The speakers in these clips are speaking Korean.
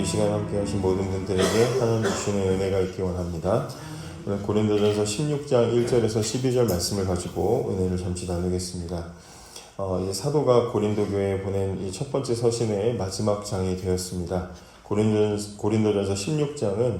이 시간 함께 하신 모든 분들에게 하나님 주시는 은혜가 있기 원합니다. 오늘 고린도전서 16장 1절에서 12절 말씀을 가지고 은혜를 잠시 나누겠습니다. 이제 사도가 고린도 교회에 보낸 이 첫 번째 서신의 마지막 장이 되었습니다. 고린도전서 16장은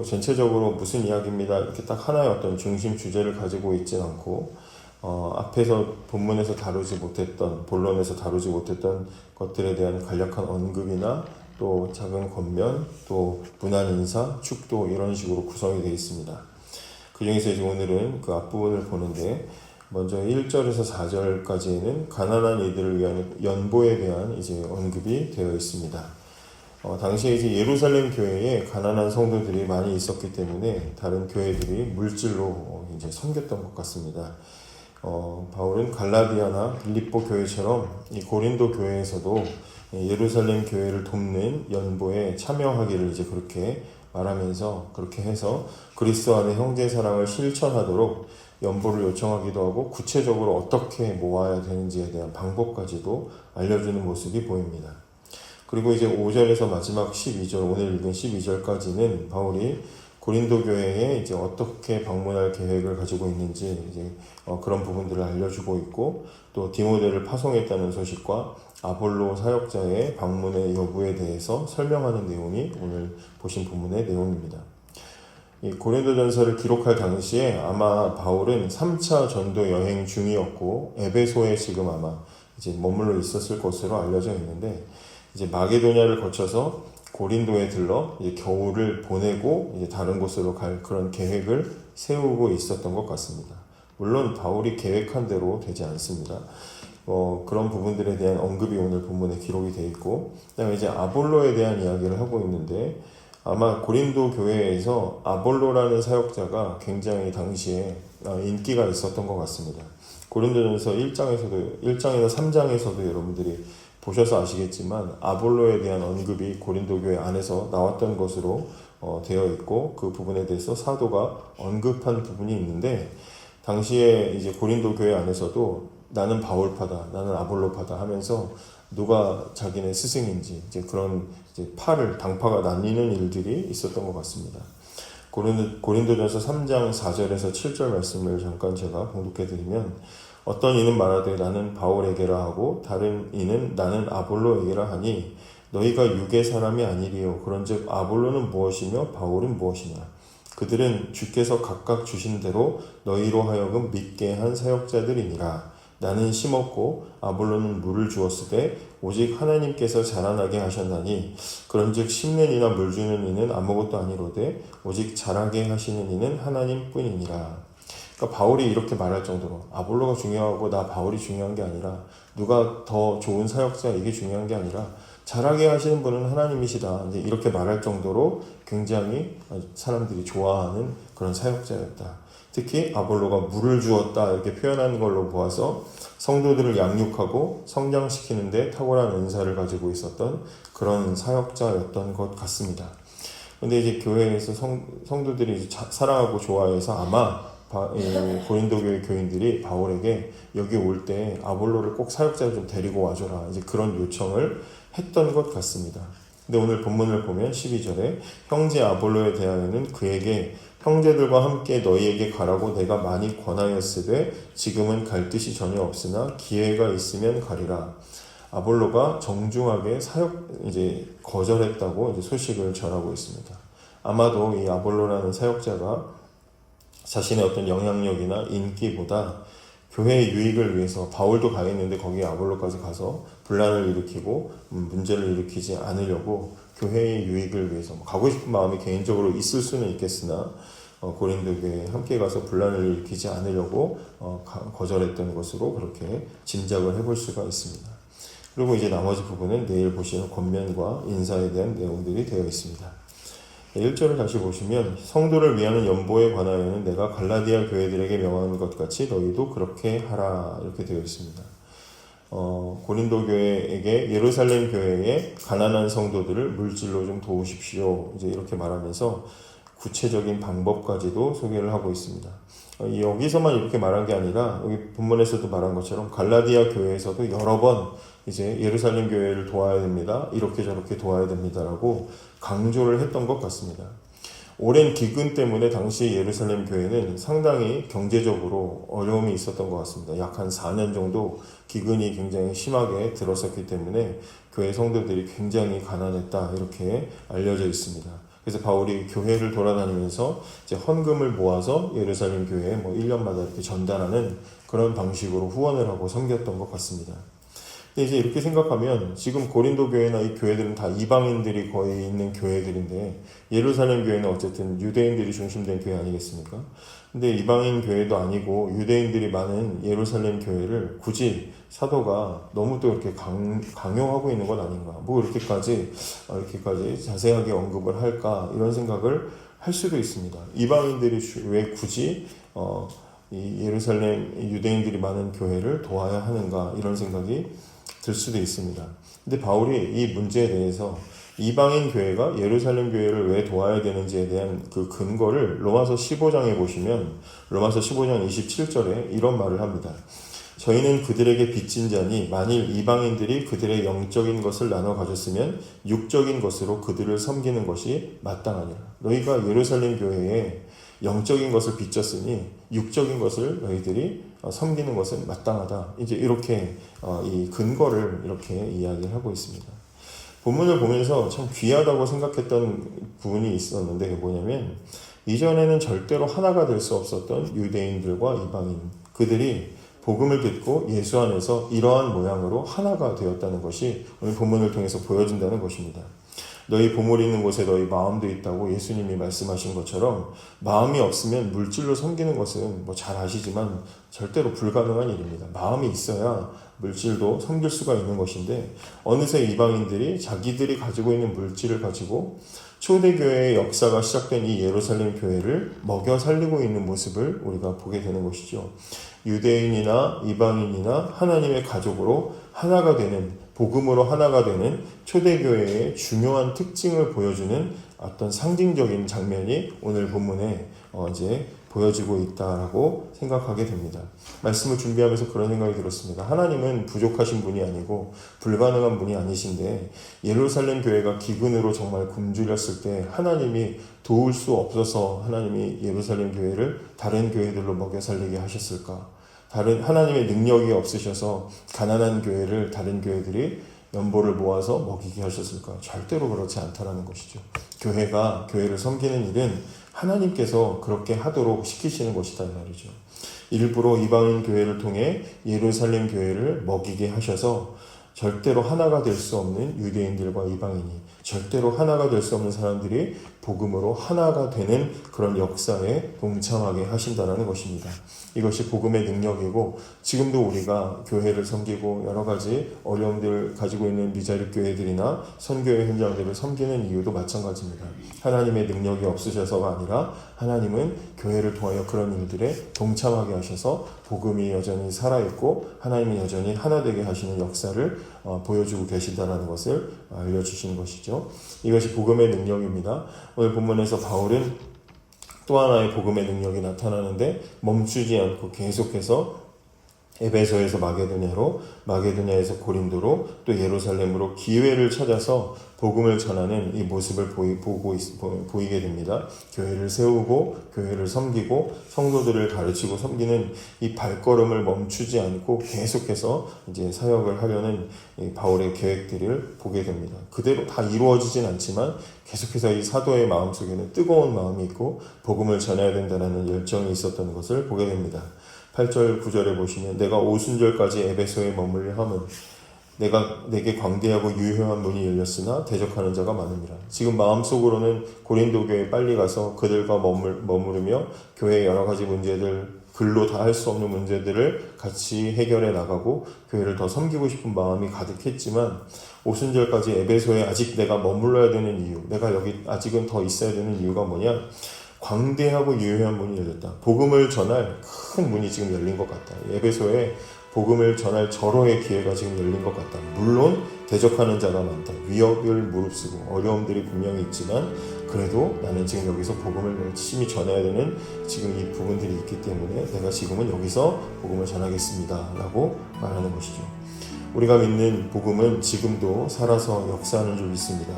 전체적으로 무슨 이야기입니다. 이렇게 딱 하나의 어떤 중심 주제를 가지고 있진 않고 앞에서 본문에서 다루지 못했던, 본론에서 다루지 못했던 것들에 대한 간략한 언급이나 또 작은 권면, 또 문안 인사, 축도 이런 식으로 구성이 되어 있습니다. 그 중에서 이제 오늘은 그 앞부분을 보는데 먼저 1절에서 4절까지는 가난한 이들을 위한 연보에 대한 이제 언급이 되어 있습니다. 당시에 이제 예루살렘 교회에 가난한 성도들이 많이 있었기 때문에 다른 교회들이 물질로 이제 섬겼던 것 같습니다. 바울은 갈라디아나 빌립보 교회처럼 이 고린도 교회에서도 예루살렘 교회를 돕는 연보에 참여하기를 이제 그렇게 말하면서 그렇게 해서 그리스도 안의 형제 사랑을 실천하도록 연보를 요청하기도 하고 구체적으로 어떻게 모아야 되는지에 대한 방법까지도 알려주는 모습이 보입니다. 그리고 이제 5절에서 마지막 12절, 오늘 읽은 12절까지는 바울이 고린도 교회에 이제 어떻게 방문할 계획을 가지고 있는지 이제 그런 부분들을 알려주고 있고, 또 디모데를 파송했다는 소식과 아볼로 사역자의 방문의 여부에 대해서 설명하는 내용이 오늘 보신 본문의 내용입니다. 이 고린도전서를 기록할 당시에 아마 바울은 3차 전도 여행 중이었고 에베소에 지금 아마 이제 머물러 있었을 것으로 알려져 있는데, 이제 마게도냐를 거쳐서 고린도에 들러 이제 겨울을 보내고 이제 다른 곳으로 갈 그런 계획을 세우고 있었던 것 같습니다. 물론 바울이 계획한 대로 되지 않습니다. 그런 부분들에 대한 언급이 오늘 본문에 기록이 되어 있고, 그다음에 이제 아볼로에 대한 이야기를 하고 있는데, 아마 고린도 교회에서 아볼로라는 사역자가 굉장히 당시에 인기가 있었던 것 같습니다. 고린도전서 1장에서 3장에서도 여러분들이 보셔서 아시겠지만 아볼로에 대한 언급이 고린도 교회 안에서 나왔던 것으로 되어 있고, 그 부분에 대해서 사도가 언급한 부분이 있는데, 당시에 이제 고린도 교회 안에서도 나는 바울파다, 나는 아볼로파다 하면서 누가 자기네 스승인지 이제 그런 이제 당파가 나뉘는 일들이 있었던 것 같습니다. 고린도전서 3장 4절에서 7절 말씀을 잠깐 제가 봉독해드리면, 어떤 이는 말하되 나는 바울에게라 하고 다른 이는 나는 아볼로에게라 하니 너희가 육의 사람이 아니리요. 그런즉 아볼로는 무엇이며 바울은 무엇이냐. 그들은 주께서 각각 주신 대로 너희로 하여금 믿게 한 사역자들이니라. 나는 심었고 아볼로는 물을 주었으되 오직 하나님께서 자라나게 하셨나니 그런즉 심는 이나 물 주는 이는 아무것도 아니로되 오직 자라게 하시는 이는 하나님뿐이니라. 그러니까 바울이 이렇게 말할 정도로 아볼로가 중요하고 나 바울이 중요한 게 아니라, 누가 더 좋은 사역자 이게 중요한 게 아니라 자라게 하시는 분은 하나님이시다, 이제 이렇게 말할 정도로 굉장히 사람들이 좋아하는 그런 사역자였다. 특히 아볼로가 물을 주었다 이렇게 표현하는 걸로 보아서 성도들을 양육하고 성장시키는 데 탁월한 은사를 가지고 있었던 그런 사역자였던 것 같습니다. 근데 이제 교회에서 성도들이 사랑하고 좋아해서 아마 고린도 교회 교인들이 바울에게 여기 올 때 아볼로를 꼭 사역자를 좀 데리고 와줘라, 이제 그런 요청을 했던 것 같습니다. 근데 오늘 본문을 보면 12절에 형제 아볼로에 대하여는 그에게 형제들과 함께 너희에게 가라고 내가 많이 권하였으되 지금은 갈 뜻이 전혀 없으나 기회가 있으면 가리라. 아볼로가 정중하게 이제 거절했다고 이제 소식을 전하고 있습니다. 아마도 이 아볼로라는 사역자가 자신의 어떤 영향력이나 인기보다 교회의 유익을 위해서, 바울도 가겠는데 거기에 아볼로까지 가서 분란을 일으키고 문제를 일으키지 않으려고 교회의 유익을 위해서 가고 싶은 마음이 개인적으로 있을 수는 있겠으나 고린도 교회에 함께 가서 분란을 일으키지 않으려고 거절했던 것으로 그렇게 짐작을 해볼 수가 있습니다. 그리고 이제 나머지 부분은 내일 보시는 권면과 인사에 대한 내용들이 되어 있습니다. 1절을 다시 보시면 성도를 위하는 연보에 관하여는 내가 갈라디아 교회들에게 명하는 것 같이 너희도 그렇게 하라, 이렇게 되어 있습니다. 고린도 교회에게 예루살렘 교회의 가난한 성도들을 물질로 좀 도우십시오, 이제 이렇게 말하면서 구체적인 방법까지도 소개를 하고 있습니다. 여기서만 이렇게 말한 게 아니라 여기 본문에서도 말한 것처럼 갈라디아 교회에서도 여러 번 이제 예루살렘 교회를 도와야 됩니다. 이렇게 저렇게 도와야 됩니다라고 강조를 했던 것 같습니다. 오랜 기근 때문에 당시 예루살렘 교회는 상당히 경제적으로 어려움이 있었던 것 같습니다. 약 한 4년 정도 기근이 굉장히 심하게 들었었기 때문에 교회 성도들이 굉장히 가난했다 이렇게 알려져 있습니다. 그래서 바울이 교회를 돌아다니면서 이제 헌금을 모아서 예루살렘 교회에 1년마다 이렇게 전달하는 그런 방식으로 후원을 하고 섬겼던 것 같습니다. 근데 이제 이렇게 생각하면 지금 고린도 교회나 이 교회들은 다 이방인들이 거의 있는 교회들인데 예루살렘 교회는 어쨌든 유대인들이 중심된 교회 아니겠습니까? 근데 이방인 교회도 아니고 유대인들이 많은 예루살렘 교회를 굳이 사도가 너무 또 이렇게 강요하고 있는 것 아닌가? 이렇게까지 자세하게 언급을 할까? 이런 생각을 할 수도 있습니다. 이방인들이 왜 굳이 이 예루살렘 유대인들이 많은 교회를 도와야 하는가? 이런 생각이 들 수도 있습니다. 근데 바울이 이 문제에 대해서 이방인 교회가 예루살렘 교회를 왜 도와야 되는지에 대한 그 근거를 로마서 15장에 보시면 로마서 15장 27절에 이런 말을 합니다. 저희는 그들에게 빚진 자니 만일 이방인들이 그들의 영적인 것을 나눠 가졌으면 육적인 것으로 그들을 섬기는 것이 마땅하니라. 너희가 예루살렘 교회에 영적인 것을 빚졌으니 육적인 것을 너희들이 섬기는 것은 마땅하다. 이제 이렇게 이 근거를 이렇게 이야기를 하고 있습니다. 본문을 보면서 참 귀하다고 생각했던 부분이 있었는데 그게 뭐냐면 이전에는 절대로 하나가 될 수 없었던 유대인들과 이방인 그들이 복음을 듣고 예수 안에서 이러한 모양으로 하나가 되었다는 것이 오늘 본문을 통해서 보여준다는 것입니다. 너희 보물 있는 곳에 너희 마음도 있다고 예수님이 말씀하신 것처럼 마음이 없으면 물질로 섬기는 것은 잘 아시지만 절대로 불가능한 일입니다. 마음이 있어야 물질도 섬길 수가 있는 것인데 어느새 이방인들이 자기들이 가지고 있는 물질을 가지고 초대교회의 역사가 시작된 이 예루살렘 교회를 먹여 살리고 있는 모습을 우리가 보게 되는 것이죠. 유대인이나 이방인이나 하나님의 가족으로 하나가 되는 복음으로 하나가 되는 초대교회의 중요한 특징을 보여주는 어떤 상징적인 장면이 오늘 본문에 이제 보여지고 있다라고 생각하게 됩니다. 말씀을 준비하면서 그런 생각이 들었습니다. 하나님은 부족하신 분이 아니고 불가능한 분이 아니신데 예루살렘 교회가 기근으로 정말 굶주렸을 때 하나님이 도울 수 없어서 하나님이 예루살렘 교회를 다른 교회들로 먹여 살리게 하셨을까? 하나님의 능력이 없으셔서 가난한 교회를 다른 교회들이 연보를 모아서 먹이게 하셨을까? 절대로 그렇지 않다라는 것이죠. 교회가 교회를 섬기는 일은 하나님께서 그렇게 하도록 시키시는 것이다 이 말이죠. 일부러 이방인 교회를 통해 예루살렘 교회를 먹이게 하셔서 절대로 하나가 될 수 없는 유대인들과 이방인이 절대로 하나가 될 수 없는 사람들이 복음으로 하나가 되는 그런 역사에 동참하게 하신다는 것입니다. 이것이 복음의 능력이고 지금도 우리가 교회를 섬기고 여러 가지 어려움들을 가지고 있는 미자립 교회들이나 선교회 현장들을 섬기는 이유도 마찬가지입니다. 하나님의 능력이 없으셔서가 아니라 하나님은 교회를 통하여 그런 일들에 동참하게 하셔서 복음이 여전히 살아있고 하나님이 여전히 하나 되게 하시는 역사를 보여주고 계신다는 것을 알려주시는 것이죠. 이것이 복음의 능력입니다. 오늘 본문에서 바울은 또 하나의 복음의 능력이 나타나는데 멈추지 않고 계속해서 에베소에서 마게도냐로, 마게도냐에서 고린도로, 또 예루살렘으로 기회를 찾아서 복음을 전하는 이 모습을 보이게 됩니다. 교회를 세우고 교회를 섬기고 성도들을 가르치고 섬기는 이 발걸음을 멈추지 않고 계속해서 이제 사역을 하려는 이 바울의 계획들을 보게 됩니다. 그대로 다 이루어지진 않지만 계속해서 이 사도의 마음속에는 뜨거운 마음이 있고 복음을 전해야 된다는 열정이 있었던 것을 보게 됩니다. 8절 9절에 보시면 내가 오순절까지 에베소에 머물려 함은 내게 광대하고 유효한 문이 열렸으나 대적하는 자가 많음이라. 지금 마음속으로는 고린도 교회에 빨리 가서 그들과 머무르며 교회의 여러 가지 문제들, 글로 다 할 수 없는 문제들을 같이 해결해 나가고 교회를 더 섬기고 싶은 마음이 가득했지만 오순절까지 에베소에 아직 내가 머물러야 되는 이유, 내가 여기 아직은 더 있어야 되는 이유가 뭐냐? 광대하고 유효한 문이 열렸다. 복음을 전할 큰 문이 지금 열린 것 같다. 에베소에 복음을 전할 절호의 기회가 지금 열린 것 같다. 물론 대적하는 자가 많다. 위협을 무릅쓰고 어려움들이 분명히 있지만 그래도 나는 지금 여기서 복음을 열심히 전해야 되는 지금 이 부분들이 있기 때문에 내가 지금은 여기서 복음을 전하겠습니다 라고 말하는 것이죠. 우리가 믿는 복음은 지금도 살아서 역사하는 줄 믿습니다.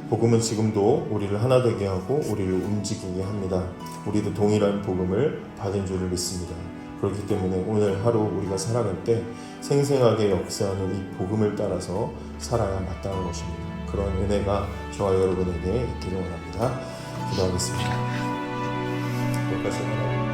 복음은 지금도 우리를 하나 되게 하고 우리를 움직이게 합니다. 우리도 동일한 복음을 받은 줄을 믿습니다. 그렇기 때문에 오늘 하루 우리가 살아갈 때 생생하게 역사하는 이 복음을 따라서 살아야 마땅한 것입니다. 그런 은혜가 저와 여러분에게 있기를 원합니다. 기도하겠습니다. 여기까지 하나님.